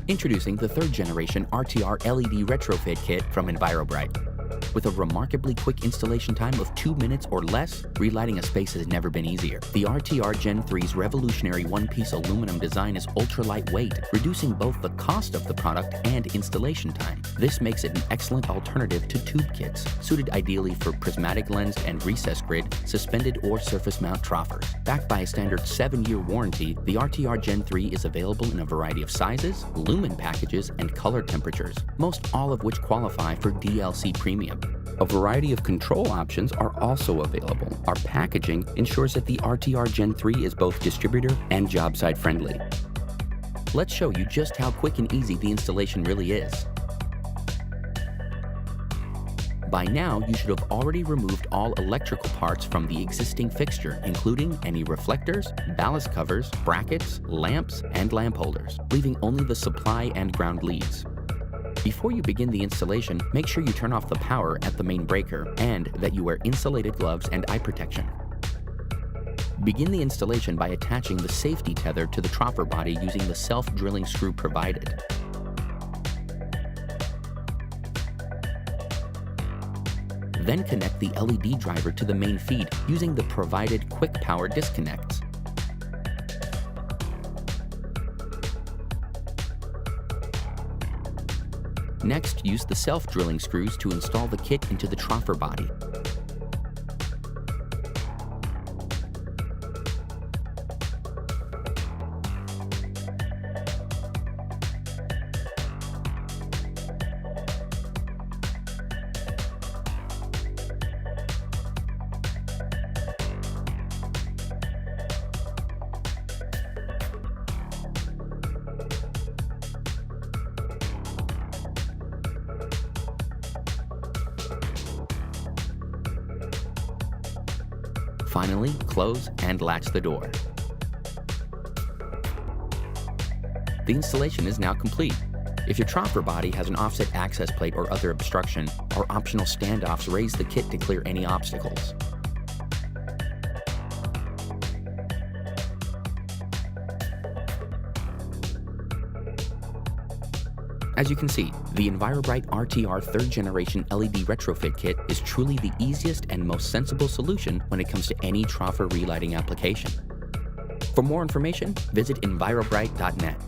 Introducing the 3rd generation RTR LED Retrofit Kit from Envirobrite. With a remarkably quick installation time of 2 minutes or less, relighting a space has never been easier. The RTR Gen 3's revolutionary one-piece aluminum design is ultra-lightweight, reducing both the cost of the product and installation time. This makes it an excellent alternative to tube kits, suited ideally for prismatic lensed and recessed grid, suspended or surface mount troffers. Backed by a standard 7-year warranty, the RTR Gen 3 is available in a variety of sizes, lumen packages, and color temperatures, most all of which qualify for DLC Premium. A variety of control options are also available. Our packaging ensures that the RTR Gen 3 is both distributor and job site friendly. Let's show you just how quick and easy the installation really is. By now, you should have already removed all electrical parts from the existing fixture, including any reflectors, ballast covers, brackets, lamps, and lamp holders, leaving only the supply and ground leads. Before you begin the installation, make sure you turn off the power at the main breaker and that you wear insulated gloves and eye protection. Begin the installation by attaching the safety tether to the troffer body using the self-drilling screw provided. Then connect the LED driver to the main feed using the provided quick power disconnects. Next, use the self-drilling screws to install the kit into the troffer body. Finally, close and latch the door. The installation is now complete. If your troffer body has an offset access plate or other obstruction, our optional standoffs raise the kit to clear any obstacles. As you can see, the Envirobrite RTR 3rd generation LED Retrofit Kit is truly the easiest and most sensible solution when it comes to any troffer relighting application. For more information, visit envirobrite.net.